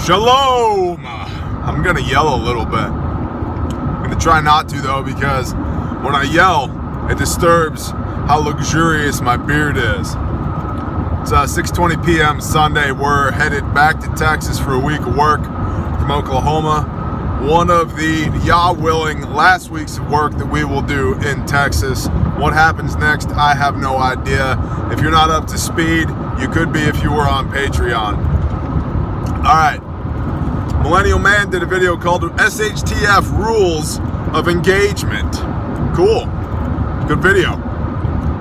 Shalom! I'm gonna yell a little bit. I'm gonna try not to though, because when I yell, it disturbs how luxurious my beard is. It's 6:20 p.m. Sunday. We're headed back to Texas for a week of work from Oklahoma. One of the, Yah willing, last week's of work that we will do in Texas. What happens next, I have no idea. If you're not up to speed, you could be if you were on Patreon. All right. Millennial Man did a video called SHTF Rules of Engagement. Cool. Good video.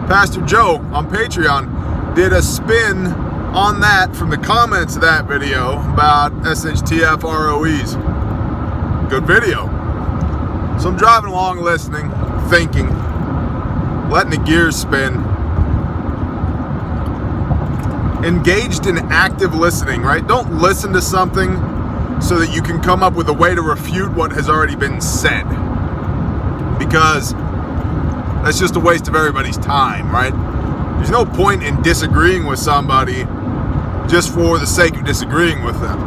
Pastor Joe on Patreon did a spin on that from the comments of that video about SHTF ROEs. Good video. So I'm driving along, listening, thinking, letting the gears spin. Engaged in active listening, right? Don't listen to something so that you can come up with a way to refute what has already been said, because that's just a waste of everybody's time, right? There's no point in disagreeing with somebody just for the sake of disagreeing with them,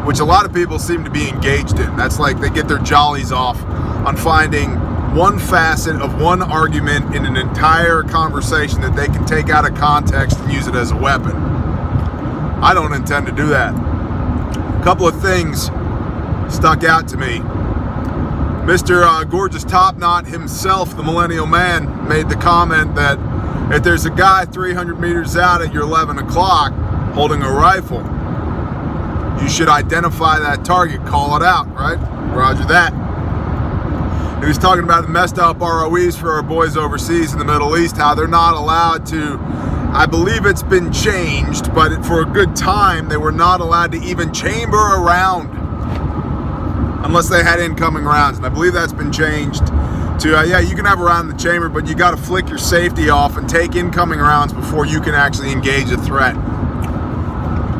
which a lot of people seem to be engaged in. That's like they get their jollies off on finding one facet of one argument in an entire conversation that they can take out of context and use it as a weapon. I don't intend to do that. A couple of things stuck out to me. Mr. Gorgeous Top Knot himself, the Millennial Man, made the comment that if there's a guy 300 meters out at your 11 o'clock holding a rifle, you should identify that target, call it out, right? Roger that. He was talking about the messed up ROEs for our boys overseas in the Middle East, how they're not allowed to, I believe it's been changed, but for a good time, they were not allowed to even chamber a round unless they had incoming rounds. And I believe that's been changed to, yeah, you can have a round in the chamber, but you got to flick your safety off and take incoming rounds before you can actually engage a threat.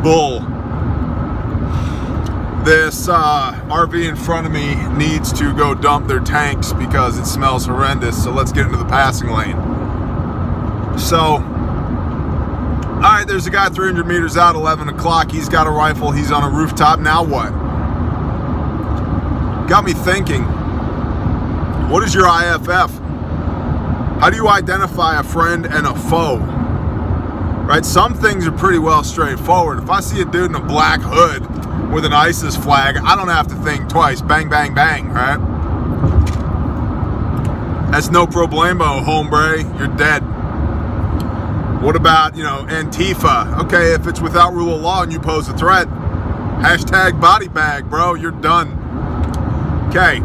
Bull. This RV in front of me needs to go dump their tanks because it smells horrendous. So let's get into the passing lane. So, all right, there's a guy 300 meters out, 11 o'clock. He's got a rifle. He's on a rooftop. Now what? Got me thinking, what is your IFF? How do you identify a friend and a foe? Right? Some things are pretty well straightforward. If I see a dude in a black hood with an ISIS flag, I don't have to think twice. Bang, bang, bang, right? That's no problemo, hombre. You're dead. What about, Antifa? Okay, if it's without rule of law and you pose a threat, hashtag body bag, bro. You're done. Okay.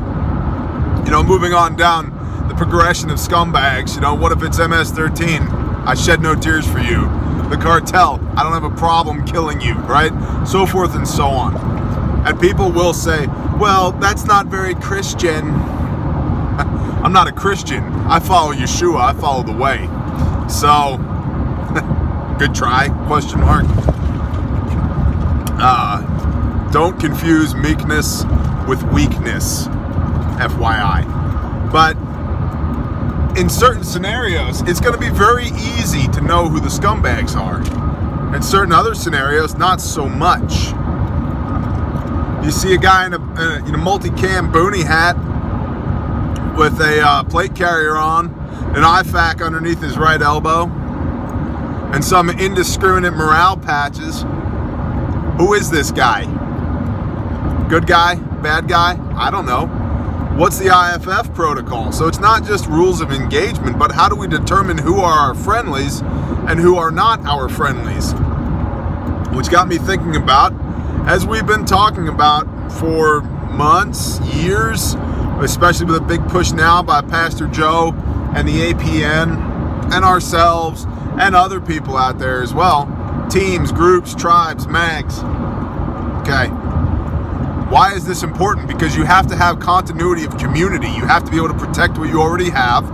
Moving on down the progression of scumbags. What if it's MS-13? I shed no tears for you. The cartel, I don't have a problem killing you, right? So forth and so on. And people will say, well, that's not very Christian. I'm not a Christian. I follow Yeshua. I follow the way. So, good try, question mark. Don't confuse meekness with weakness, FYI. But in certain scenarios, it's going to be very easy to know who the scumbags are. In certain other scenarios, not so much. You see a guy in a multicam boonie hat with a plate carrier on, an IFF underneath his right elbow, and some indiscriminate morale patches. Who is this guy? Good guy? Bad guy? I don't know. What's the IFF protocol? So it's not just rules of engagement, but how do we determine who are our friendlies and who are not our friendlies? Which got me thinking about, as we've been talking about for months, years, especially with a big push now by Pastor Joe and the APN and ourselves and other people out there as well. Teams, groups, tribes, mags. Okay. Why is this important? Because you have to have continuity of community. You have to be able to protect what you already have.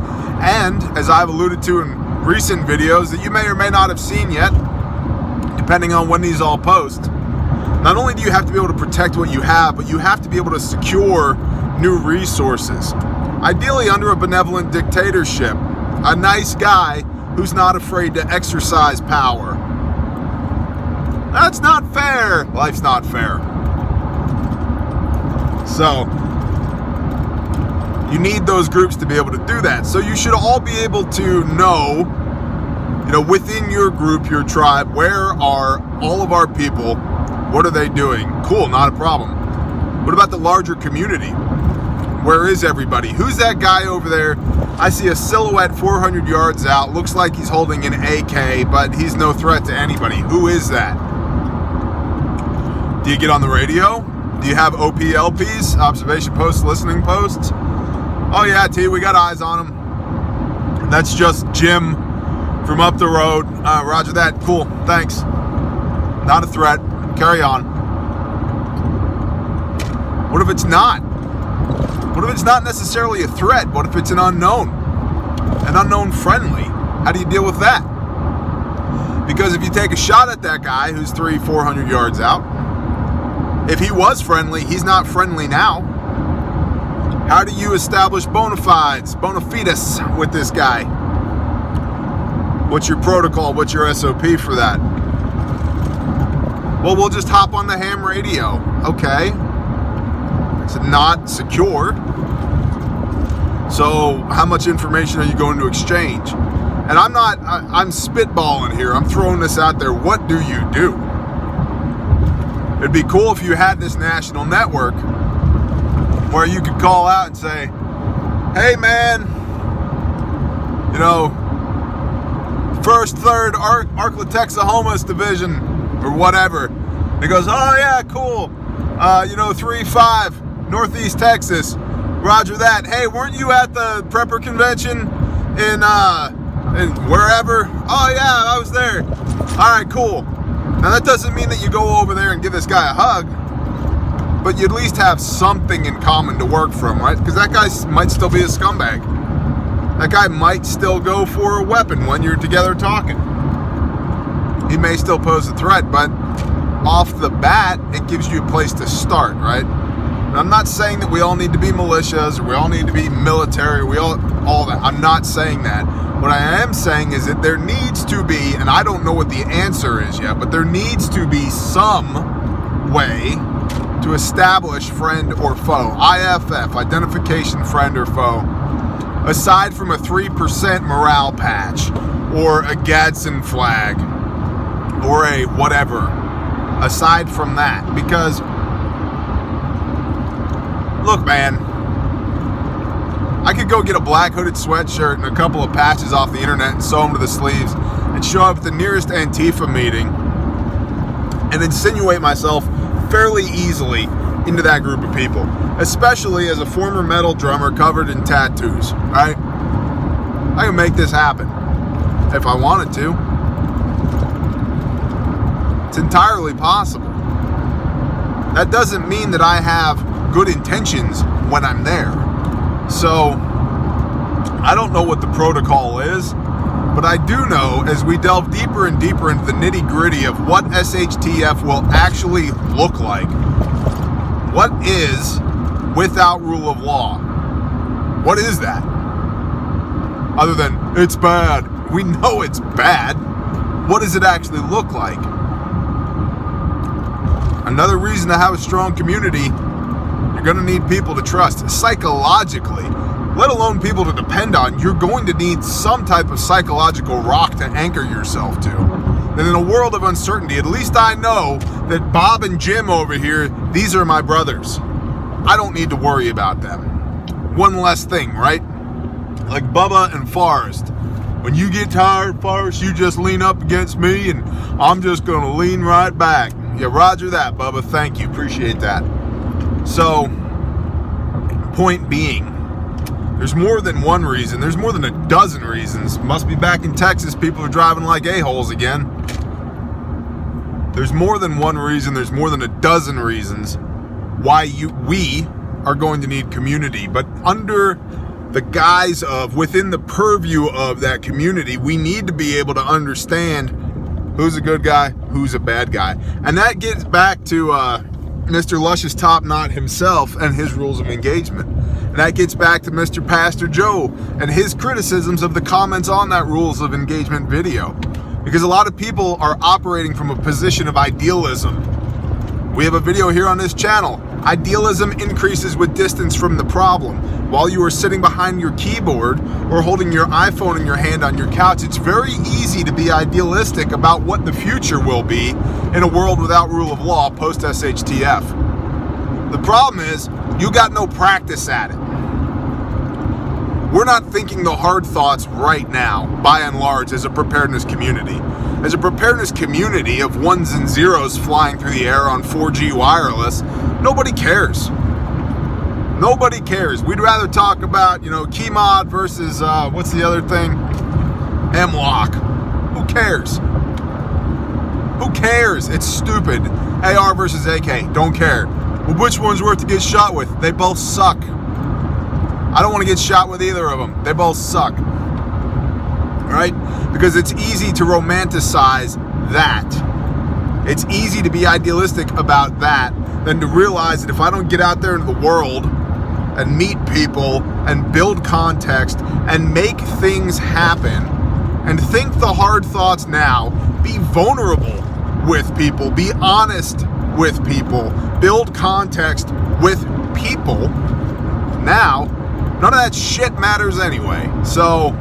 And, as I've alluded to in recent videos that you may or may not have seen yet, depending on when these all post, not only do you have to be able to protect what you have, but you have to be able to secure new resources. Ideally under a benevolent dictatorship. A nice guy who's not afraid to exercise power. That's not fair. Life's not fair. So you need those groups to be able to do that. So you should all be able to know, within your group, your tribe, where are all of our people? What are they doing? Cool, not a problem. What about the larger community? Where is everybody? Who's that guy over there? I see a silhouette 400 yards out. Looks like he's holding an AK, but he's no threat to anybody. Who is that? Do you get on the radio? Do you have OPLPs, observation posts, listening posts? Oh yeah, T, we got eyes on him. That's just Jim from up the road. Roger that. Cool. Thanks. Not a threat. Carry on. What if it's not? What if it's not necessarily a threat? What if it's an unknown friendly? How do you deal with that? Because if you take a shot at that guy who's 300-400 yards out, if he was friendly, he's not friendly now. How do you establish bona fides with this guy? What's your protocol? What's your SOP for that? Well, we'll just hop on the ham radio. Okay. It's not secure. So how much information are you going to exchange? And I'm spitballing here. I'm throwing this out there. What do you do? It'd be cool if you had this national network where you could call out and say, hey man, 1st, 3rd Arklatex Division or whatever. And he goes, oh yeah, cool. 3-5 Northeast Texas. Roger that. Hey, weren't you at the Prepper convention in wherever? Oh yeah, I was there. All right, cool. Now that doesn't mean that you go over there and give this guy a hug, but you at least have something in common to work from, right? Because that guy might still be a scumbag. That guy might still go for a weapon when you're together talking. He may still pose a threat, but off the bat, it gives you a place to start, right? And I'm not saying that we all need to be militias or we all need to be military, all that. I'm not saying that. What I am saying is that there needs to be, and I don't know what the answer is yet, but there needs to be some way to establish friend or foe. IFF, identification friend or foe. Aside from a 3% morale patch or a Gadsden flag or a whatever. Aside from that, because look, man, I could go get a black hooded sweatshirt and a couple of patches off the internet and sew them to the sleeves and show up at the nearest Antifa meeting and insinuate myself fairly easily into that group of people, especially as a former metal drummer covered in tattoos, right? I can make this happen if I wanted to. It's entirely possible. That doesn't mean that I have good intentions when I'm there. So, I don't know what the protocol is, but I do know as we delve deeper and deeper into the nitty-gritty of what SHTF will actually look like, what is without rule of law? What is that? Other than, it's bad. We know it's bad. What does it actually look like? Another reason to have a strong community, you're going to need people to trust psychologically, let alone people to depend on. You're going to need some type of psychological rock to anchor yourself to. And in a world of uncertainty, at least I know that Bob and Jim over here, these are my brothers. I don't need to worry about them. One less thing, right? Like Bubba and Forrest. When you get tired, Forrest, you just lean up against me and I'm just going to lean right back. Yeah, roger that, Bubba. Thank you. Appreciate that. So, point being, there's more than one reason. There's more than a dozen reasons. Must be back in Texas. People are driving like a-holes again. There's more than one reason. There's more than a dozen reasons why we are going to need community. But under the guise of, within the purview of that community, we need to be able to understand who's a good guy, who's a bad guy. And that gets back to Mr. Luscious Top Knot himself and his rules of engagement. And that gets back to Mr. Pastor Joe and his criticisms of the comments on that rules of engagement video. Because a lot of people are operating from a position of idealism. We have a video here on this channel Idealism increases with distance from the problem. While you are sitting behind your keyboard or holding your iPhone in your hand on your couch, it's very easy to be idealistic about what the future will be in a world without rule of law post SHTF. The problem is, you got no practice at it. We're not thinking the hard thoughts right now, by and large, as a preparedness community. As a preparedness community of ones and zeros flying through the air on 4G wireless, nobody cares. Nobody cares. We'd rather talk about, key mod versus, what's the other thing? M-lock. Who cares? Who cares? It's stupid. AR versus AK. Don't care. Well, which one's worth to get shot with? They both suck. I don't want to get shot with either of them. They both suck. Right? Because it's easy to romanticize that. It's easy to be idealistic about that than to realize that if I don't get out there into the world and meet people and build context and make things happen and think the hard thoughts now, be vulnerable with people, be honest with people, build context with people, now none of that shit matters anyway. So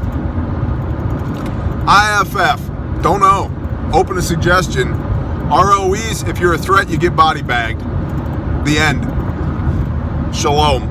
IFF, don't know. Open a suggestion. ROEs, if you're a threat, you get body bagged. The end. Shalom.